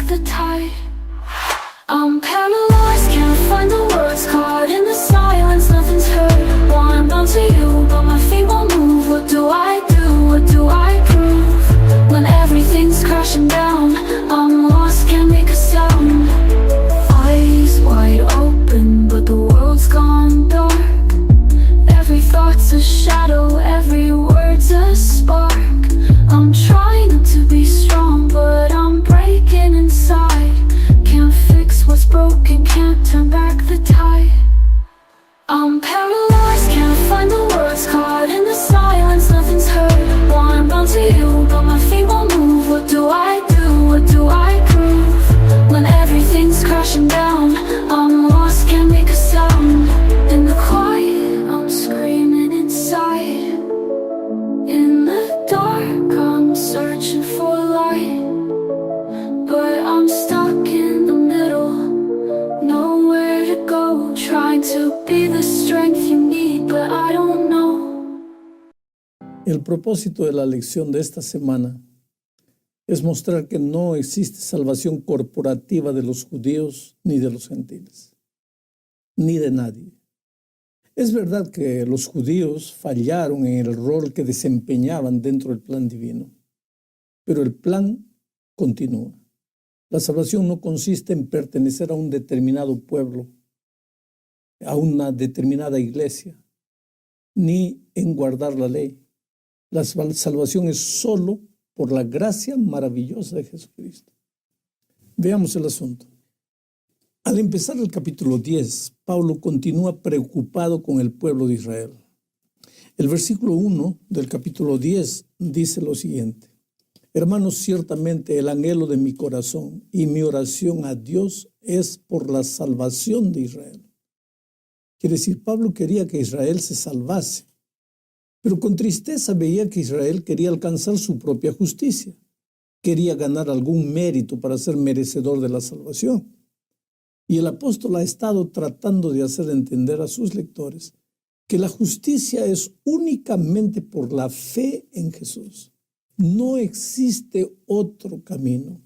the tide. I'm paralyzed, can't find the words, caught in the silence, nothing's heard. Wanna bounce to you, but my feet won't move. What do I do? What do I prove? When everything's crashing down, I'm lost, can't make a sound. Eyes wide open, but the world's gone dark. Every thought's a shadow, every word's a spark. I'm trying not to be strong, but I'm breaking inside. Can't fix what's broken, can't turn back the tide. I'm paralyzed, can't find the words, caught in the silence, nothing's heard. Wanna bounce to you, but my feet won't move. What do I do? What do I prove? When everything's crashing down, I'm lost, can't make a sound. In the quiet, I'm screaming inside. In the dark, I'm searching for light, but I'm stuck in the middle, nowhere to go. Trying to be the strength you need, but I don't know. El propósito de la lección de esta semana es mostrar que no existe salvación corporativa de los judíos ni de los gentiles, ni de nadie. Es verdad que los judíos fallaron en el rol que desempeñaban dentro del plan divino, pero el plan continúa. La salvación no consiste en pertenecer a un determinado pueblo, a una determinada iglesia, ni en guardar la ley. La salvación es solo por la gracia maravillosa de Jesucristo. Veamos el asunto. Al empezar el capítulo 10, Pablo continúa preocupado con el pueblo de Israel. El versículo 1 del capítulo 10 dice lo siguiente: Hermanos, ciertamente el anhelo de mi corazón y mi oración a Dios es por la salvación de Israel. Quiere decir, Pablo quería que Israel se salvase, pero con tristeza veía que Israel quería alcanzar su propia justicia, quería ganar algún mérito para ser merecedor de la salvación. Y el apóstol ha estado tratando de hacer entender a sus lectores que la justicia es únicamente por la fe en Jesús. No existe otro camino.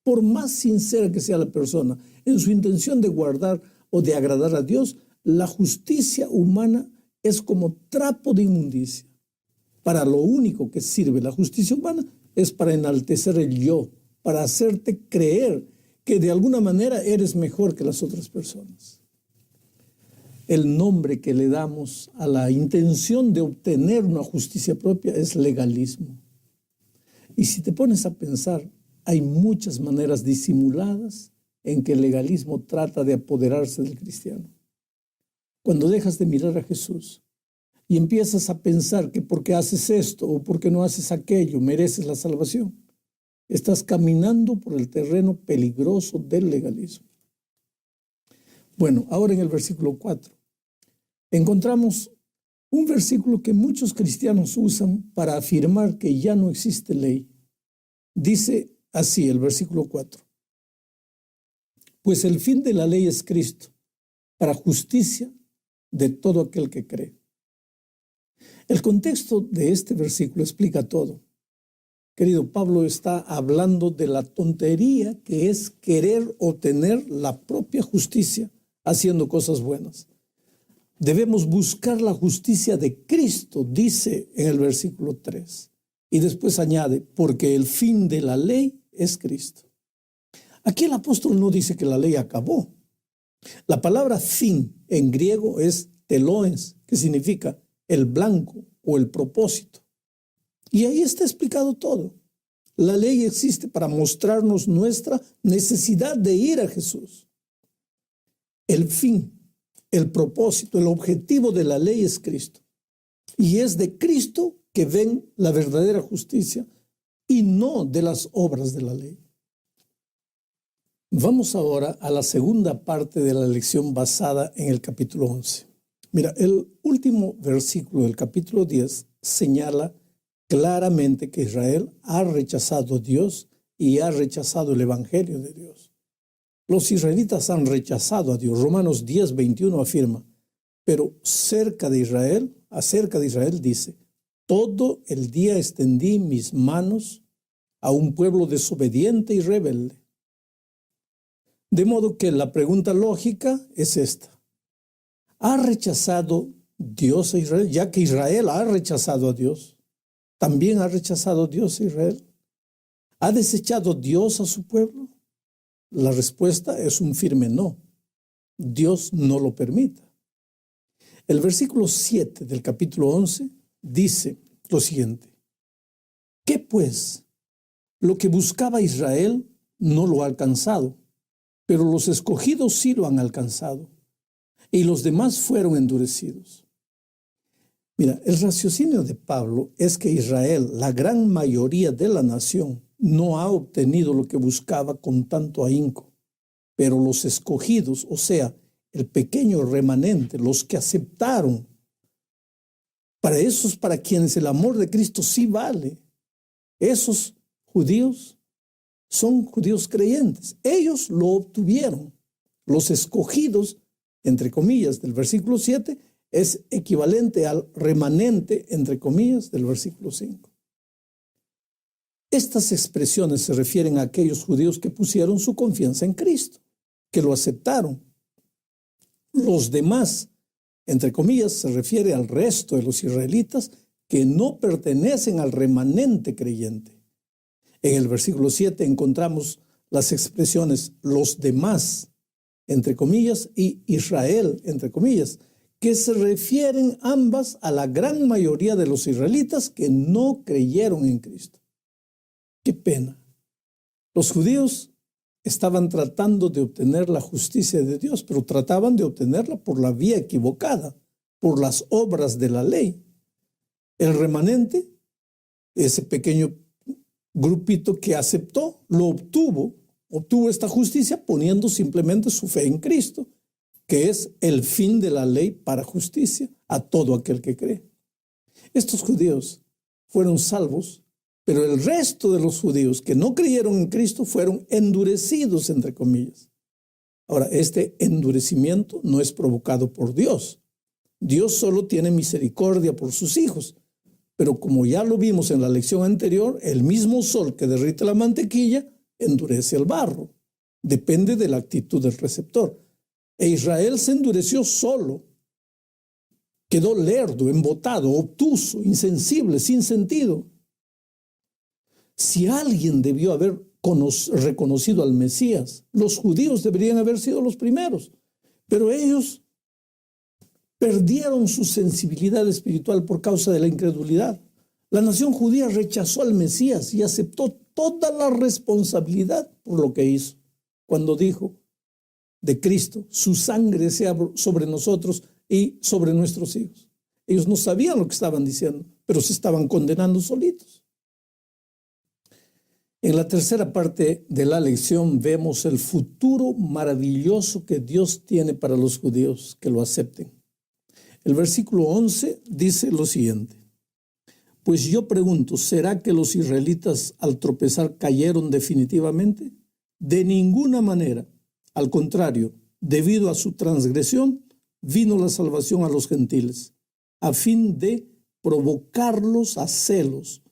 Por más sincera que sea la persona en su intención de guardar o de agradar a Dios, la justicia humana es como trapo de inmundicia. Para lo único que sirve la justicia humana es para enaltecer el yo, para hacerte creer que de alguna manera eres mejor que las otras personas. El nombre que le damos a la intención de obtener una justicia propia es legalismo. Y si te pones a pensar, hay muchas maneras disimuladas en que el legalismo trata de apoderarse del cristiano. Cuando dejas de mirar a Jesús y empiezas a pensar que porque haces esto o porque no haces aquello mereces la salvación, estás caminando por el terreno peligroso del legalismo. Bueno, ahora en el versículo 4 encontramos un versículo que muchos cristianos usan para afirmar que ya no existe ley. Dice así el versículo 4: Pues el fin de la ley es Cristo, para justicia de todo aquel que cree. El contexto de este versículo explica todo. Querido, Pablo está hablando de la tontería que es querer obtener la propia justicia haciendo cosas buenas. Debemos buscar la justicia de Cristo, dice en el versículo 3. Y después añade, porque el fin de la ley es Cristo. Aquí el apóstol no dice que la ley acabó. La palabra fin en griego es telones, que significa el blanco o el propósito. Y ahí está explicado todo. La ley existe para mostrarnos nuestra necesidad de ir a Jesús. El fin, el propósito, el objetivo de la ley es Cristo. Y es de Cristo que ven la verdadera justicia y no de las obras de la ley. Vamos ahora a la segunda parte de la lección basada en el capítulo 11. Mira, el último versículo del capítulo 10 señala claramente que Israel ha rechazado a Dios y ha rechazado el evangelio de Dios. Los israelitas han rechazado a Dios. Romanos 10:21 afirma, pero acerca de Israel dice, todo el día extendí mis manos a un pueblo desobediente y rebelde. De modo que la pregunta lógica es esta. ¿Ha rechazado Dios a Israel? Ya que Israel ha rechazado a Dios, ¿también ha rechazado Dios a Israel? ¿Ha desechado Dios a su pueblo? La respuesta es un firme no. Dios no lo permita. El versículo 7 del capítulo 11 dice lo siguiente. ¿Qué pues? Lo que buscaba Israel no lo ha alcanzado, pero los escogidos sí lo han alcanzado, y los demás fueron endurecidos. Mira, el raciocinio de Pablo es que Israel, la gran mayoría de la nación, no ha obtenido lo que buscaba con tanto ahínco, pero los escogidos, o sea, el pequeño remanente, los que aceptaron, para esos para quienes el amor de Cristo sí vale, esos judíos son judíos creyentes. Ellos lo obtuvieron. Los escogidos, entre comillas, del versículo 7, es equivalente al remanente, entre comillas, del versículo 5. Estas expresiones se refieren a aquellos judíos que pusieron su confianza en Cristo, que lo aceptaron. Los demás, entre comillas, se refiere al resto de los israelitas que no pertenecen al remanente creyente. En el versículo 7 encontramos las expresiones los demás, entre comillas, y Israel, entre comillas, que se refieren ambas a la gran mayoría de los israelitas que no creyeron en Cristo. ¡Qué pena! Los judíos estaban tratando de obtener la justicia de Dios, pero trataban de obtenerla por la vía equivocada, por las obras de la ley. El remanente, ese pequeño grupito que aceptó, lo obtuvo esta justicia poniendo simplemente su fe en Cristo, que es el fin de la ley para justicia a todo aquel que cree. Estos judíos fueron salvos, pero el resto de los judíos que no creyeron en Cristo fueron endurecidos, entre comillas. Ahora, este endurecimiento no es provocado por Dios. Dios solo tiene misericordia por sus hijos. Pero como ya lo vimos en la lección anterior, el mismo sol que derrite la mantequilla endurece el barro. Depende de la actitud del receptor. E Israel se endureció solo. Quedó lerdo, embotado, obtuso, insensible, sin sentido. Si alguien debió haber reconocido al Mesías, los judíos deberían haber sido los primeros. Pero ellos perdieron su sensibilidad espiritual por causa de la incredulidad. La nación judía rechazó al Mesías y aceptó toda la responsabilidad por lo que hizo. Cuando dijo de Cristo, su sangre sea sobre nosotros y sobre nuestros hijos. Ellos no sabían lo que estaban diciendo, pero se estaban condenando solitos. En la tercera parte de la lección vemos el futuro maravilloso que Dios tiene para los judíos que lo acepten. El versículo 11 dice lo siguiente. Pues yo pregunto, ¿será que los israelitas al tropezar cayeron definitivamente? De ninguna manera. Al contrario, debido a su transgresión, vino la salvación a los gentiles, a fin de provocarlos a celos.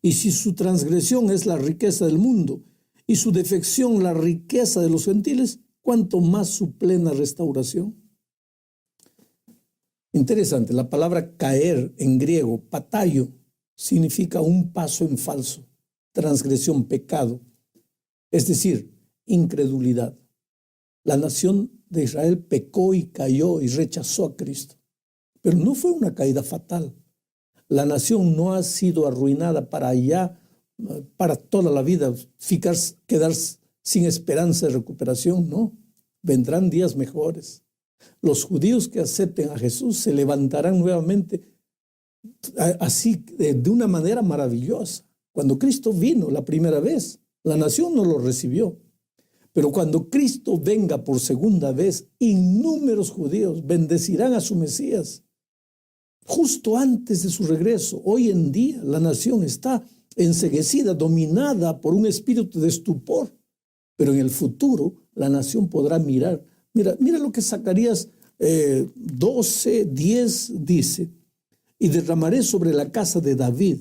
Y si su transgresión es la riqueza del mundo y su defección la riqueza de los gentiles, ¿cuánto más su plena restauración? Interesante, la palabra caer en griego, patayo, significa un paso en falso, transgresión, pecado, es decir, incredulidad. La nación de Israel pecó y cayó y rechazó a Cristo, pero no fue una caída fatal. La nación no ha sido arruinada para toda la vida, quedar sin esperanza de recuperación, no. Vendrán días mejores. Los judíos que acepten a Jesús se levantarán nuevamente así de una manera maravillosa. Cuando Cristo vino la primera vez, la nación no lo recibió. Pero cuando Cristo venga por segunda vez, innúmeros judíos bendecirán a su Mesías. Justo antes de su regreso, hoy en día la nación está enceguecida, dominada por un espíritu de estupor. Pero en el futuro la nación podrá mirar. Mira lo que Zacarías 12:10 dice. Y derramaré sobre la casa de David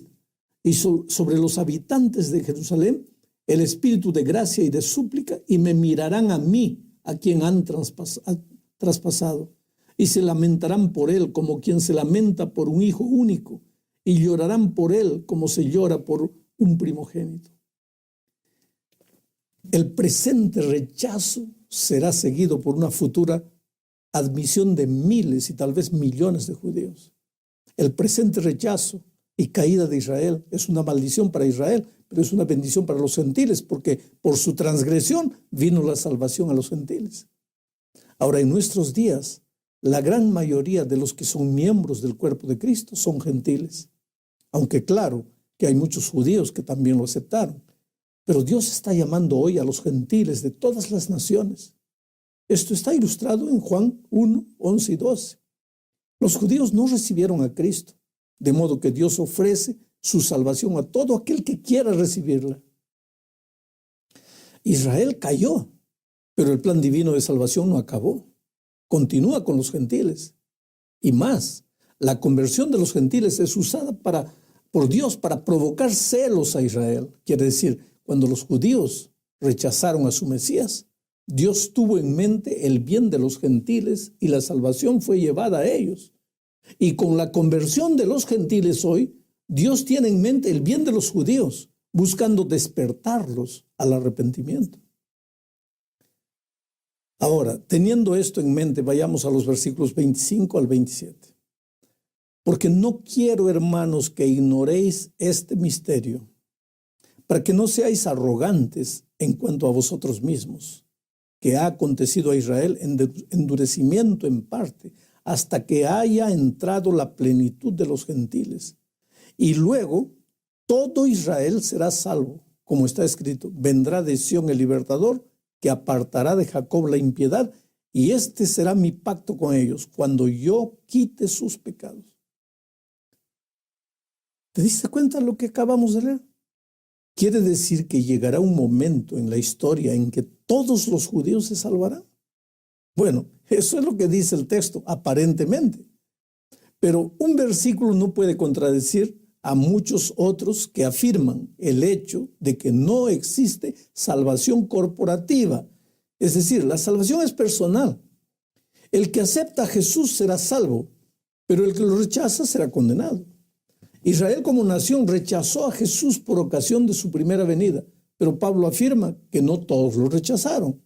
y sobre los habitantes de Jerusalén el espíritu de gracia y de súplica, y me mirarán a mí, a quien han traspasado, y se lamentarán por él como quien se lamenta por un hijo único, y llorarán por él como se llora por un primogénito. El presente rechazo será seguido por una futura admisión de miles y tal vez millones de judíos. El presente rechazo y caída de Israel es una maldición para Israel, pero es una bendición para los gentiles, porque por su transgresión vino la salvación a los gentiles. Ahora, en nuestros días, la gran mayoría de los que son miembros del cuerpo de Cristo son gentiles, aunque claro que hay muchos judíos que también lo aceptaron. Pero Dios está llamando hoy a los gentiles de todas las naciones. Esto está ilustrado en Juan 1, 11 y 12. Los judíos no recibieron a Cristo, de modo que Dios ofrece su salvación a todo aquel que quiera recibirla. Israel cayó, pero el plan divino de salvación no acabó. Continúa con los gentiles. Y más, la conversión de los gentiles es usada por Dios para provocar celos a Israel. Quiere decir, cuando los judíos rechazaron a su Mesías, Dios tuvo en mente el bien de los gentiles y la salvación fue llevada a ellos. Y con la conversión de los gentiles hoy, Dios tiene en mente el bien de los judíos, buscando despertarlos al arrepentimiento. Ahora, teniendo esto en mente, vayamos a los versículos 25 al 27. Porque no quiero, hermanos, que ignoréis este misterio, para que no seáis arrogantes en cuanto a vosotros mismos, que ha acontecido a Israel endurecimiento en parte, hasta que haya entrado la plenitud de los gentiles. Y luego todo Israel será salvo, como está escrito, vendrá de Sión el libertador, que apartará de Jacob la impiedad, y este será mi pacto con ellos, cuando yo quite sus pecados. ¿Te diste cuenta de lo que acabamos de leer? Quiere decir que llegará un momento en la historia en que todos los judíos se salvarán. Bueno, eso es lo que dice el texto, aparentemente. Pero un versículo no puede contradecir a muchos otros que afirman el hecho de que no existe salvación corporativa. Es decir, la salvación es personal. El que acepta a Jesús será salvo, pero el que lo rechaza será condenado. Israel como nación rechazó a Jesús por ocasión de su primera venida, pero Pablo afirma que no todos lo rechazaron.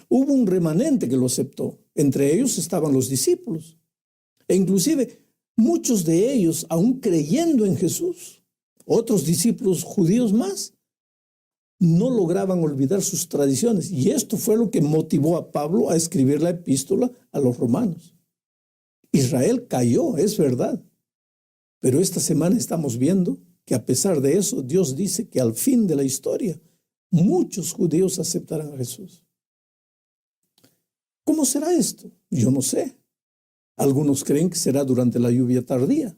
Hubo un remanente que lo aceptó. Entre ellos estaban los discípulos. E inclusive muchos de ellos aún creyendo en Jesús. Otros discípulos judíos más no lograban olvidar sus tradiciones. Y esto fue lo que motivó a Pablo a escribir la epístola a los romanos. Israel cayó, es verdad. Pero esta semana estamos viendo que a pesar de eso, Dios dice que al fin de la historia, muchos judíos aceptarán a Jesús. ¿Cómo será esto? Yo no sé. Algunos creen que será durante la lluvia tardía,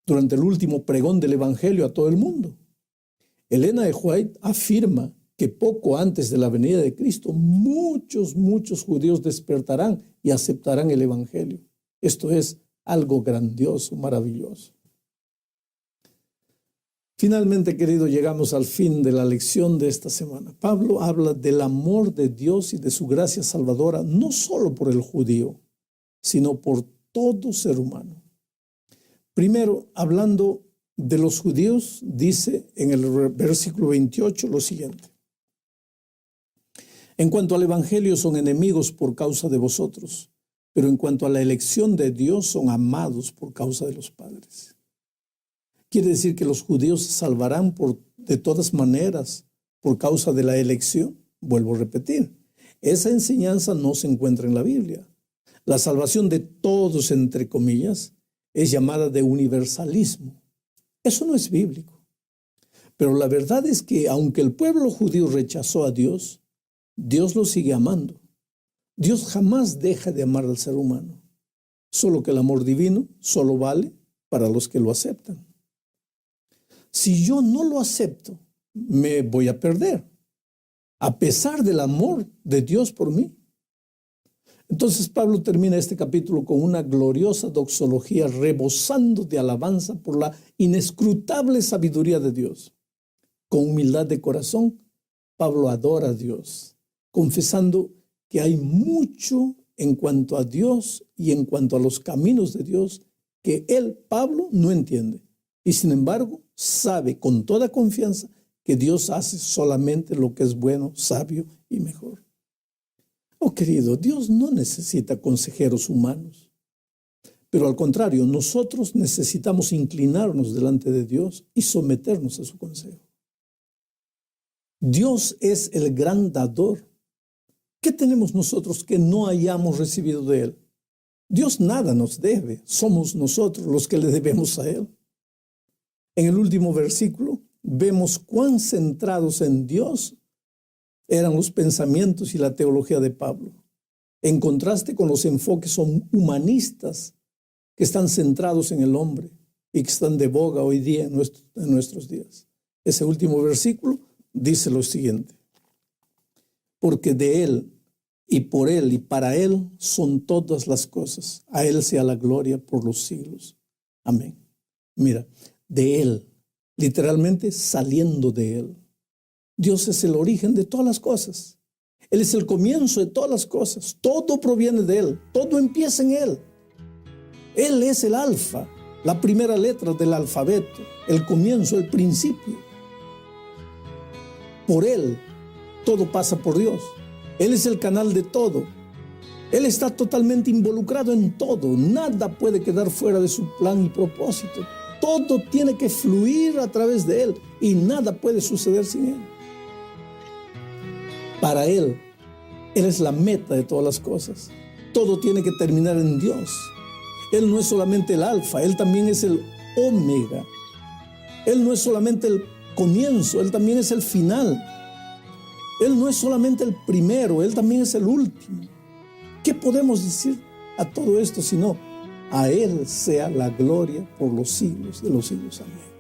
durante el último pregón del Evangelio a todo el mundo. Elena de White afirma que poco antes de la venida de Cristo, muchos judíos despertarán y aceptarán el Evangelio. Esto es algo grandioso, maravilloso. Finalmente, querido, llegamos al fin de la lección de esta semana. Pablo habla del amor de Dios y de su gracia salvadora, no solo por el judío, sino por todo ser humano. Primero, hablando de los judíos, dice en el versículo 28 lo siguiente. En cuanto al evangelio, son enemigos por causa de vosotros, pero en cuanto a la elección de Dios, son amados por causa de los padres. Quiere decir que los judíos se salvarán de todas maneras por causa de la elección. Vuelvo a repetir, esa enseñanza no se encuentra en la Biblia. La salvación de todos, entre comillas, es llamada de universalismo. Eso no es bíblico. Pero la verdad es que aunque el pueblo judío rechazó a Dios, Dios lo sigue amando. Dios jamás deja de amar al ser humano. Solo que el amor divino solo vale para los que lo aceptan. Si yo no lo acepto, me voy a perder, a pesar del amor de Dios por mí. Entonces Pablo termina este capítulo con una gloriosa doxología rebosando de alabanza por la inescrutable sabiduría de Dios. Con humildad de corazón, Pablo adora a Dios, confesando que hay mucho en cuanto a Dios y en cuanto a los caminos de Dios que él, Pablo, no entiende. Y sin embargo, sabe con toda confianza que Dios hace solamente lo que es bueno, sabio y mejor. Oh, querido, Dios no necesita consejeros humanos. Pero al contrario, nosotros necesitamos inclinarnos delante de Dios y someternos a su consejo. Dios es el gran dador. ¿Qué tenemos nosotros que no hayamos recibido de Él? Dios nada nos debe, somos nosotros los que le debemos a Él. En el último versículo vemos cuán centrados en Dios eran los pensamientos y la teología de Pablo, en contraste con los enfoques humanistas que están centrados en el hombre y que están de boga hoy día en nuestros días. Ese último versículo dice lo siguiente: porque de Él y por Él y para Él son todas las cosas. A Él sea la gloria por los siglos. Amén. Mira, de Él, literalmente saliendo de Él. Dios es el origen de todas las cosas. Él es el comienzo de todas las cosas. Todo proviene de Él. Todo empieza en Él. Él es el alfa, la primera letra del alfabeto, el comienzo, el principio. Por Él, todo pasa por Dios. Él es el canal de todo. Él está totalmente involucrado en todo. Nada puede quedar fuera de su plan y propósito. Todo tiene que fluir a través de Él y nada puede suceder sin Él. Para Él es la meta de todas las cosas. Todo tiene que terminar en Dios. Él no es solamente el alfa, Él también es el omega. Él no es solamente el comienzo, Él también es el final. Él no es solamente el primero, Él también es el último. ¿Qué podemos decir a todo esto sino a Él sea la gloria por los siglos de los siglos? Amén.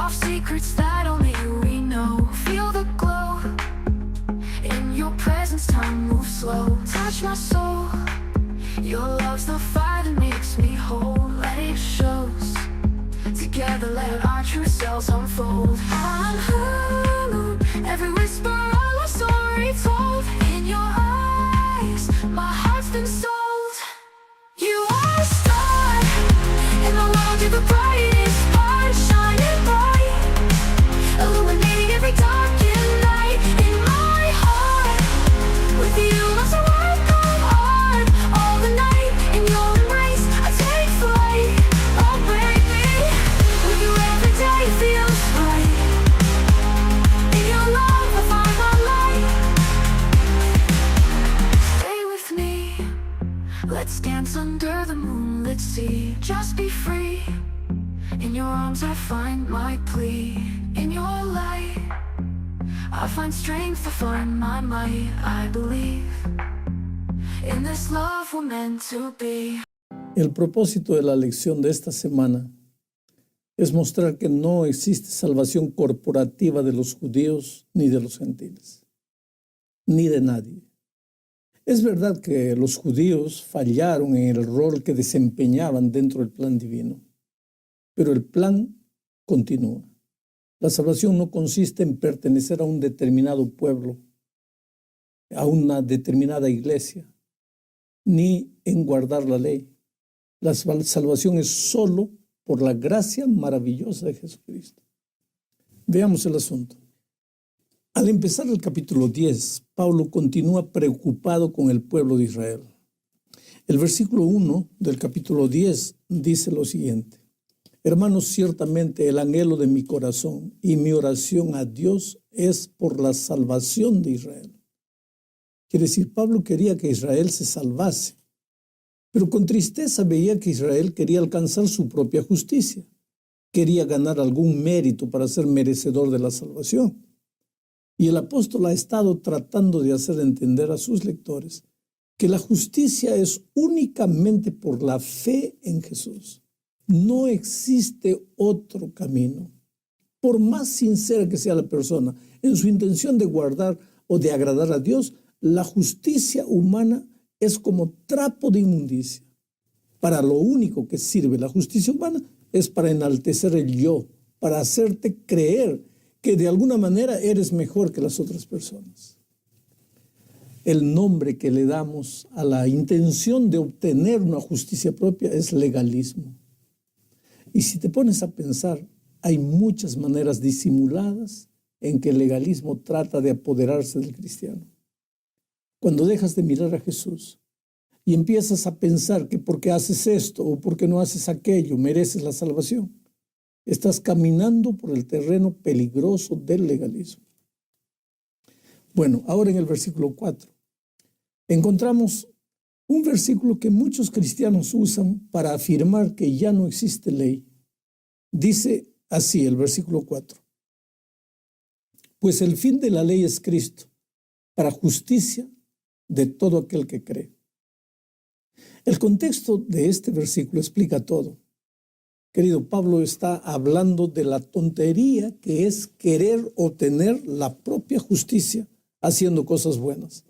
Secrets that only we know. Feel the glow in your presence. Time moves slow. Touch my soul. Your love's the fire that makes me whole. Let it shows. Together let our true selves unfold. I'm hallowed. Every whisper, all our story told. In your eyes, my heart's been sold. Let's dance under the moonlit sea. Just be free. In your arms I find my plea. In your light I find strength, I find my might. I believe in this love we're meant to be. El propósito de la lección de esta semana es mostrar que no existe salvación corporativa de los judíos ni de los gentiles, ni de nadie. Es verdad que los judíos fallaron en el rol que desempeñaban dentro del plan divino, pero el plan continúa. La salvación no consiste en pertenecer a un determinado pueblo, a una determinada iglesia, ni en guardar la ley. La salvación es solo por la gracia maravillosa de Jesucristo. Veamos el asunto. Al empezar el capítulo 10, Pablo continúa preocupado con el pueblo de Israel. El versículo 1 del capítulo 10 dice lo siguiente: Hermanos, ciertamente el anhelo de mi corazón y mi oración a Dios es por la salvación de Israel. Quiere decir, Pablo quería que Israel se salvase, pero con tristeza veía que Israel quería alcanzar su propia justicia, quería ganar algún mérito para ser merecedor de la salvación. Y el apóstol ha estado tratando de hacer entender a sus lectores que la justicia es únicamente por la fe en Jesús. No existe otro camino. Por más sincera que sea la persona en su intención de guardar o de agradar a Dios, la justicia humana es como trapo de inmundicia. Para lo único que sirve la justicia humana es para enaltecer el yo, para hacerte creer que de alguna manera eres mejor que las otras personas. El nombre que le damos a la intención de obtener una justicia propia es legalismo. Y si te pones a pensar, hay muchas maneras disimuladas en que el legalismo trata de apoderarse del cristiano. Cuando dejas de mirar a Jesús y empiezas a pensar que porque haces esto o porque no haces aquello mereces la salvación, estás caminando por el terreno peligroso del legalismo. Bueno, ahora en el versículo 4 encontramos un versículo que muchos cristianos usan para afirmar que ya no existe ley. Dice así el versículo 4: Pues el fin de la ley es Cristo, para justicia de todo aquel que cree. El contexto de este versículo explica todo. Querido, Pablo está hablando de la tontería que es querer obtener la propia justicia haciendo cosas buenas.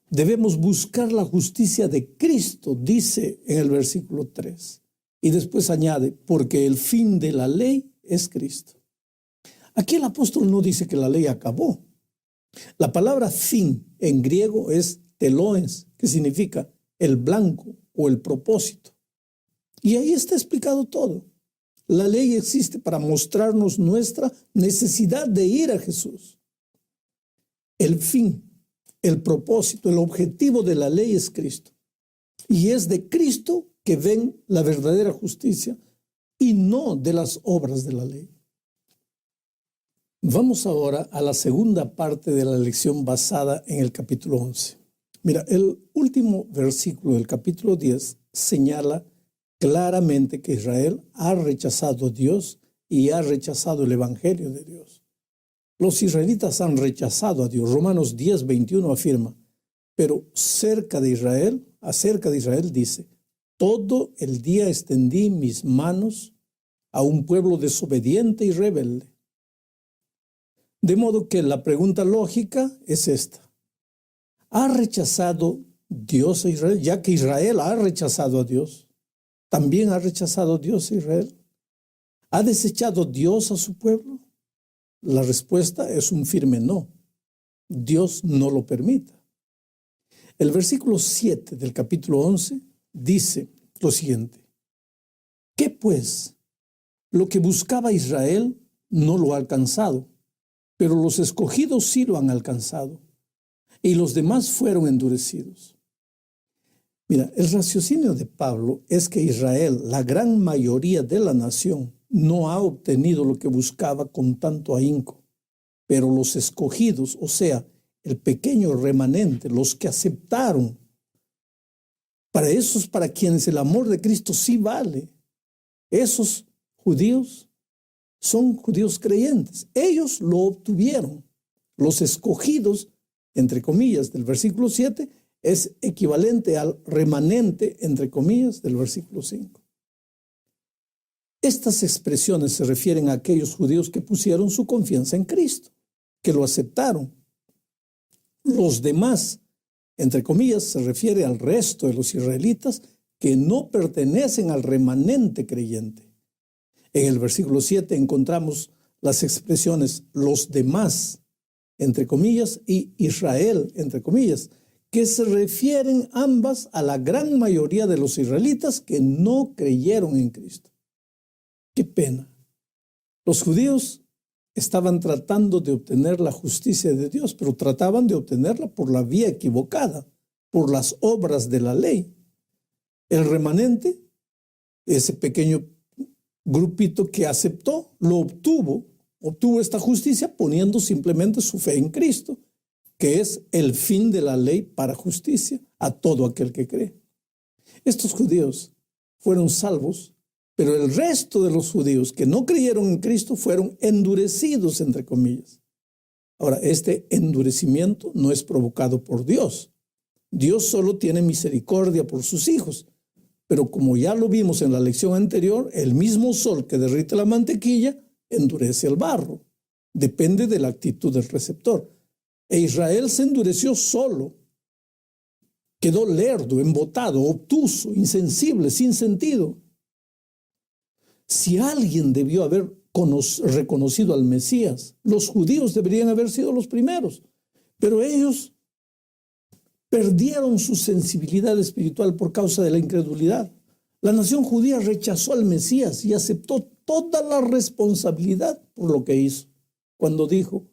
Debemos buscar la justicia de Cristo, dice en el versículo 3. Y después añade, porque el fin de la ley es Cristo. Aquí el apóstol no dice que la ley acabó. La palabra fin en griego es telones, que significa el blanco o el propósito. Y ahí está explicado todo. La ley existe para mostrarnos nuestra necesidad de ir a Jesús. El fin, el propósito, el objetivo de la ley es Cristo. Y es de Cristo que ven la verdadera justicia y no de las obras de la ley. Vamos ahora a la segunda parte de la lección basada en el capítulo 11. Mira, el último versículo del capítulo 10 señala claramente que Israel ha rechazado a Dios y ha rechazado el evangelio de Dios. Los israelitas han rechazado a Dios. Romanos 10:21 afirma, pero acerca de Israel dice, todo el día extendí mis manos a un pueblo desobediente y rebelde. De modo que la pregunta lógica es esta: ¿ha rechazado Dios a Israel? Ya que Israel ha rechazado a Dios, ¿también ha rechazado Dios a Israel? ¿Ha desechado Dios a su pueblo? La respuesta es un firme no. Dios no lo permita. El versículo 7 del capítulo 11 dice lo siguiente: ¿qué pues? Lo que buscaba Israel no lo ha alcanzado, pero los escogidos sí lo han alcanzado, y los demás fueron endurecidos. Mira, el raciocinio de Pablo es que Israel, la gran mayoría de la nación, no ha obtenido lo que buscaba con tanto ahínco, pero los escogidos, o sea, el pequeño remanente, los que aceptaron Para esos para quienes el amor de Cristo sí vale. Esos judíos son judíos creyentes. Ellos lo obtuvieron. Los escogidos, entre comillas, del versículo 7, es equivalente al remanente, entre comillas, del versículo 5. Estas expresiones se refieren a aquellos judíos que pusieron su confianza en Cristo, que lo aceptaron. Los demás, entre comillas, se refiere al resto de los israelitas que no pertenecen al remanente creyente. En el versículo 7 encontramos las expresiones los demás, entre comillas, y Israel, entre comillas, que se refieren ambas a la gran mayoría de los israelitas que no creyeron en Cristo. ¡Qué pena! Los judíos estaban tratando de obtener la justicia de Dios, pero trataban de obtenerla por la vía equivocada, por las obras de la ley. El remanente, ese pequeño grupito que aceptó, lo obtuvo esta justicia poniendo simplemente su fe en Cristo, que es el fin de la ley para justicia a todo aquel que cree. Estos judíos fueron salvos, pero el resto de los judíos que no creyeron en Cristo fueron endurecidos, entre comillas. Ahora, este endurecimiento no es provocado por Dios. Dios solo tiene misericordia por sus hijos. Pero como ya lo vimos en la lección anterior, el mismo sol que derrite la mantequilla endurece el barro. Depende de la actitud del receptor. E Israel se endureció solo. Quedó lerdo, embotado, obtuso, insensible, sin sentido. Si alguien debió haber reconocido al Mesías, los judíos deberían haber sido los primeros. Pero ellos perdieron su sensibilidad espiritual por causa de la incredulidad. La nación judía rechazó al Mesías y aceptó toda la responsabilidad por lo que hizo. Cuando dijo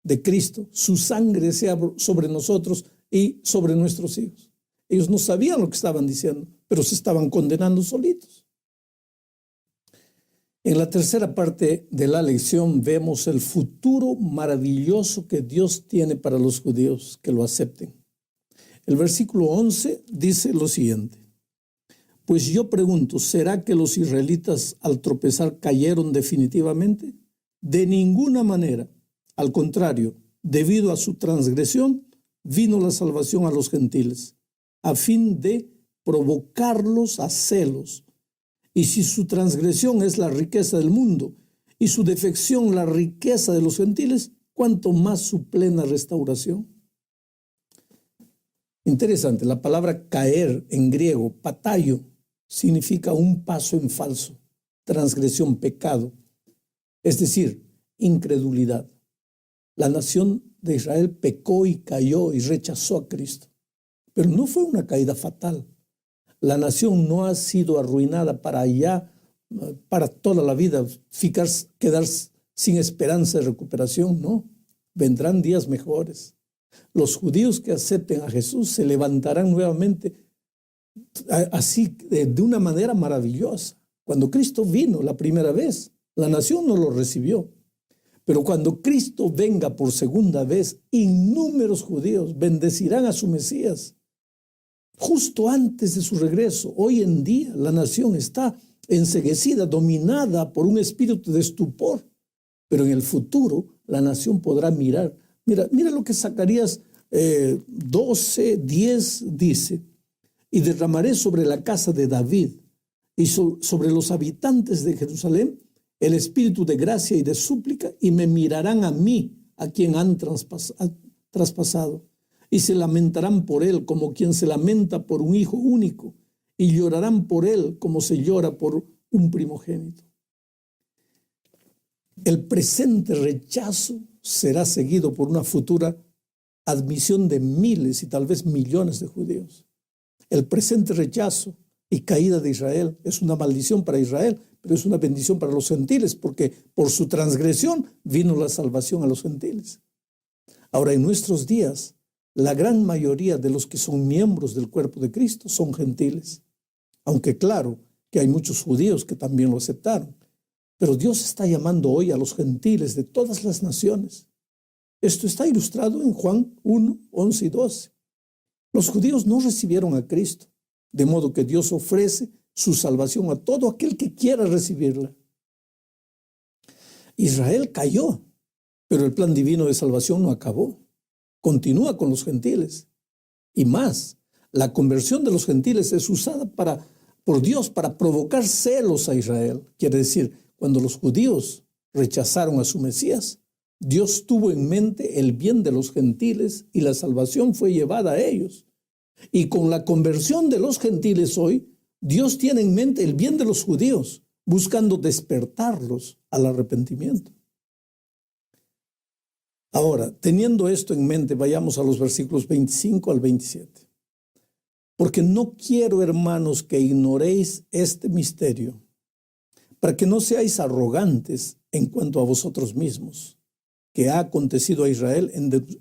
de Cristo, su sangre sea sobre nosotros y sobre nuestros hijos. Ellos no sabían lo que estaban diciendo, pero se estaban condenando solitos. En la tercera parte de la lección vemos el futuro maravilloso que Dios tiene para los judíos que lo acepten. El versículo 11 dice lo siguiente: pues yo pregunto, ¿será que los israelitas al tropezar cayeron definitivamente? De ninguna manera. Al contrario, debido a su transgresión, vino la salvación a los gentiles, a fin de provocarlos a celos. Y si su transgresión es la riqueza del mundo y su defección la riqueza de los gentiles, ¿cuánto más su plena restauración? Interesante, la palabra caer en griego, patayo, significa un paso en falso, transgresión, pecado, es decir, incredulidad. La nación de Israel pecó y cayó y rechazó a Cristo, pero no fue una caída fatal. La nación no ha sido arruinada para toda la vida, quedar sin esperanza de recuperación, no. Vendrán días mejores. Los judíos que acepten a Jesús se levantarán nuevamente así de una manera maravillosa. Cuando Cristo vino la primera vez, la nación no lo recibió. Pero cuando Cristo venga por segunda vez, innúmeros judíos bendecirán a su Mesías. Justo antes de su regreso, hoy en día, la nación está enceguecida, dominada por un espíritu de estupor. Pero en el futuro, la nación podrá mirar. Mira lo que Zacarías 12:10 dice: y derramaré sobre la casa de David y sobre los habitantes de Jerusalén el espíritu de gracia y de súplica, y me mirarán a mí, a quien han traspasado, y se lamentarán por él como quien se lamenta por un hijo único, y llorarán por él como se llora por un primogénito. El presente rechazo será seguido por una futura admisión de miles y tal vez millones de judíos. El presente rechazo y caída de Israel es una maldición para Israel, pero es una bendición para los gentiles, porque por su transgresión vino la salvación a los gentiles. Ahora, en nuestros días, la gran mayoría de los que son miembros del cuerpo de Cristo son gentiles, aunque claro que hay muchos judíos que también lo aceptaron. Pero Dios está llamando hoy a los gentiles de todas las naciones. Esto está ilustrado en Juan 1, 11 y 12. Los judíos no recibieron a Cristo, de modo que Dios ofrece su salvación a todo aquel que quiera recibirla. Israel cayó, pero el plan divino de salvación no acabó. Continúa con los gentiles. Y más, la conversión de los gentiles es usada por Dios para provocar celos a Israel. Quiere decir, cuando los judíos rechazaron a su Mesías, Dios tuvo en mente el bien de los gentiles y la salvación fue llevada a ellos. Y con la conversión de los gentiles hoy, Dios tiene en mente el bien de los judíos, buscando despertarlos al arrepentimiento. Ahora, teniendo esto en mente, vayamos a los versículos 25 al 27. Porque no quiero, hermanos, que ignoréis este misterio, para que no seáis arrogantes en cuanto a vosotros mismos, que ha acontecido a Israel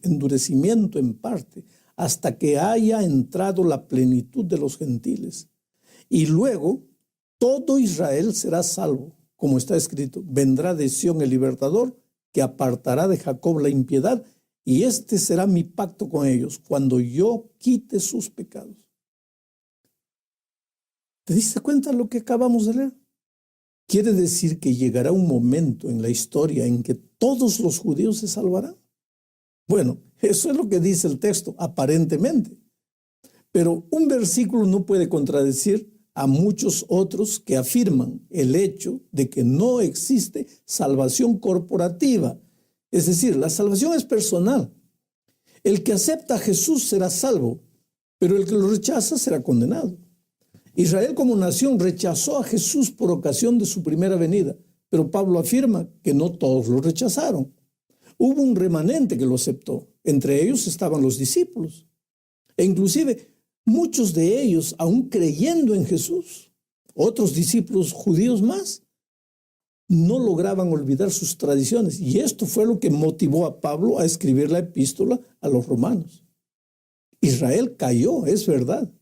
endurecimiento en parte, hasta que haya entrado la plenitud de los gentiles. Y luego todo Israel será salvo, como está escrito: vendrá de Sión el libertador, que apartará de Jacob la impiedad, y este será mi pacto con ellos, cuando yo quite sus pecados. ¿Te diste cuenta de lo que acabamos de leer? Quiere decir que llegará un momento en la historia en que todos los judíos se salvarán. Bueno, eso es lo que dice el texto, aparentemente. Pero un versículo no puede contradecir a muchos otros que afirman el hecho de que no existe salvación corporativa. Es decir, la salvación es personal. El que acepta a Jesús será salvo, pero el que lo rechaza será condenado. Israel como nación rechazó a Jesús por ocasión de su primera venida, pero Pablo afirma que no todos lo rechazaron. Hubo un remanente que lo aceptó. Entre ellos estaban los discípulos. E inclusive muchos de ellos aún creyendo en Jesús. Otros discípulos judíos más no lograban olvidar sus tradiciones. Y esto fue lo que motivó a Pablo a escribir la epístola a los romanos. Israel cayó, es verdad.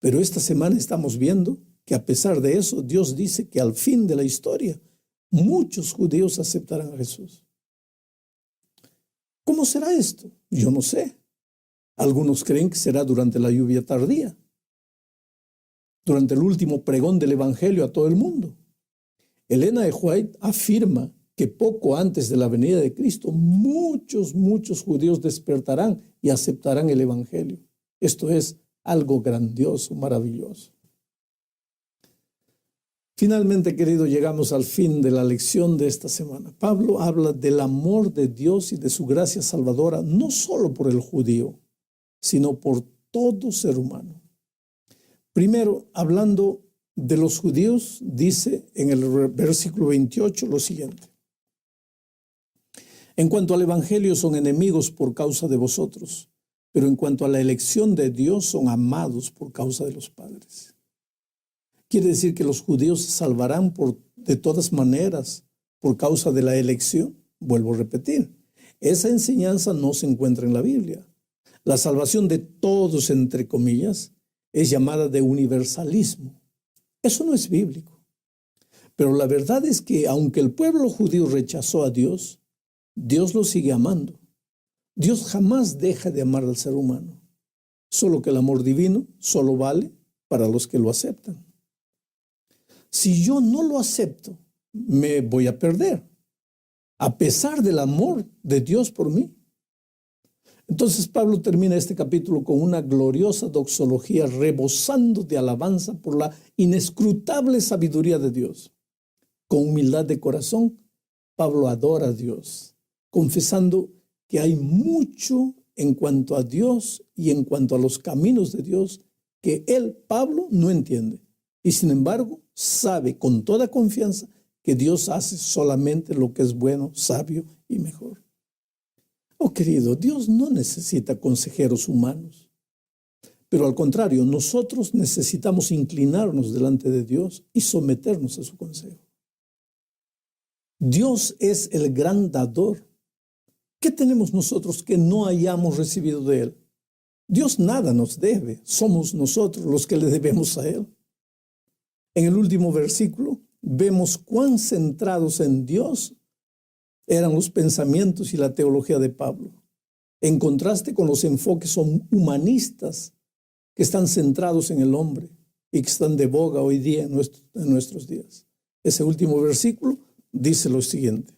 Pero esta semana estamos viendo que a pesar de eso, Dios dice que al fin de la historia, muchos judíos aceptarán a Jesús. ¿Cómo será esto? Yo no sé. Algunos creen que será durante la lluvia tardía, durante el último pregón del Evangelio a todo el mundo. Elena de White afirma que poco antes de la venida de Cristo, muchos judíos despertarán y aceptarán el Evangelio. Esto es algo grandioso, maravilloso. Finalmente, querido, llegamos al fin de la lección de esta semana. Pablo habla del amor de Dios y de su gracia salvadora, no solo por el judío, sino por todo ser humano. Primero, hablando de los judíos, dice en el versículo 28 lo siguiente: en cuanto al evangelio, son enemigos por causa de vosotros, pero en cuanto a la elección de Dios, son amados por causa de los padres. Quiere decir que los judíos se salvarán de todas maneras por causa de la elección. Vuelvo a repetir, esa enseñanza no se encuentra en la Biblia. La salvación de todos, entre comillas, es llamada de universalismo. Eso no es bíblico. Pero la verdad es que aunque el pueblo judío rechazó a Dios, Dios lo sigue amando. Dios jamás deja de amar al ser humano. Solo que el amor divino solo vale para los que lo aceptan. Si yo no lo acepto, me voy a perder, a pesar del amor de Dios por mí. Entonces Pablo termina este capítulo con una gloriosa doxología rebosando de alabanza por la inescrutable sabiduría de Dios. Con humildad de corazón, Pablo adora a Dios, confesando que hay mucho en cuanto a Dios y en cuanto a los caminos de Dios que él, Pablo, no entiende. Y sin embargo, sabe con toda confianza que Dios hace solamente lo que es bueno, sabio y mejor. Oh, querido, Dios no necesita consejeros humanos. Pero al contrario, nosotros necesitamos inclinarnos delante de Dios y someternos a su consejo. Dios es el gran dador. ¿Qué tenemos nosotros que no hayamos recibido de Él? Dios nada nos debe, somos nosotros los que le debemos a Él. En el último versículo vemos cuán centrados en Dios eran los pensamientos y la teología de Pablo, en contraste con los enfoques humanistas que están centrados en el hombre y que están de boga hoy día en nuestros días. Ese último versículo dice lo siguiente: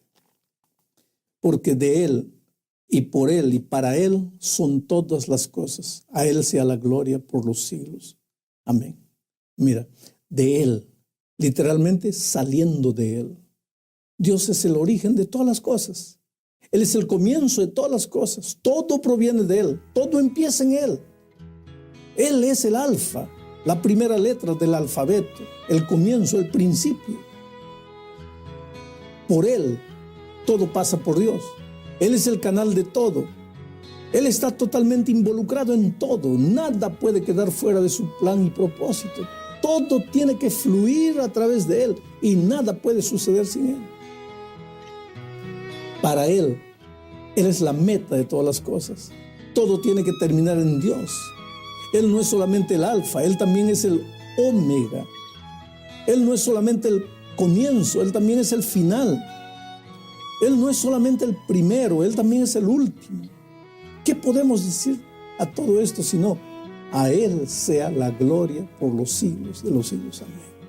porque de Él y por Él y para Él son todas las cosas. A Él sea la gloria por los siglos. Amén. Mira, de Él, literalmente saliendo de Él. Dios es el origen de todas las cosas. Él es el comienzo de todas las cosas. Todo proviene de Él. Todo empieza en Él. Él es el alfa, la primera letra del alfabeto, el comienzo, el principio. Por Él, todo pasa por Dios. Él es el canal de todo. Él está totalmente involucrado en todo. Nada puede quedar fuera de su plan y propósito. Todo tiene que fluir a través de Él y nada puede suceder sin Él. Para Él es la meta de todas las cosas. Todo tiene que terminar en Dios. Él no es solamente el alfa, Él también es el omega. Él no es solamente el comienzo, Él también es el final. Él no es solamente el primero, Él también es el último. ¿Qué podemos decir a todo esto sino a Él sea la gloria por los siglos de los siglos? Amén.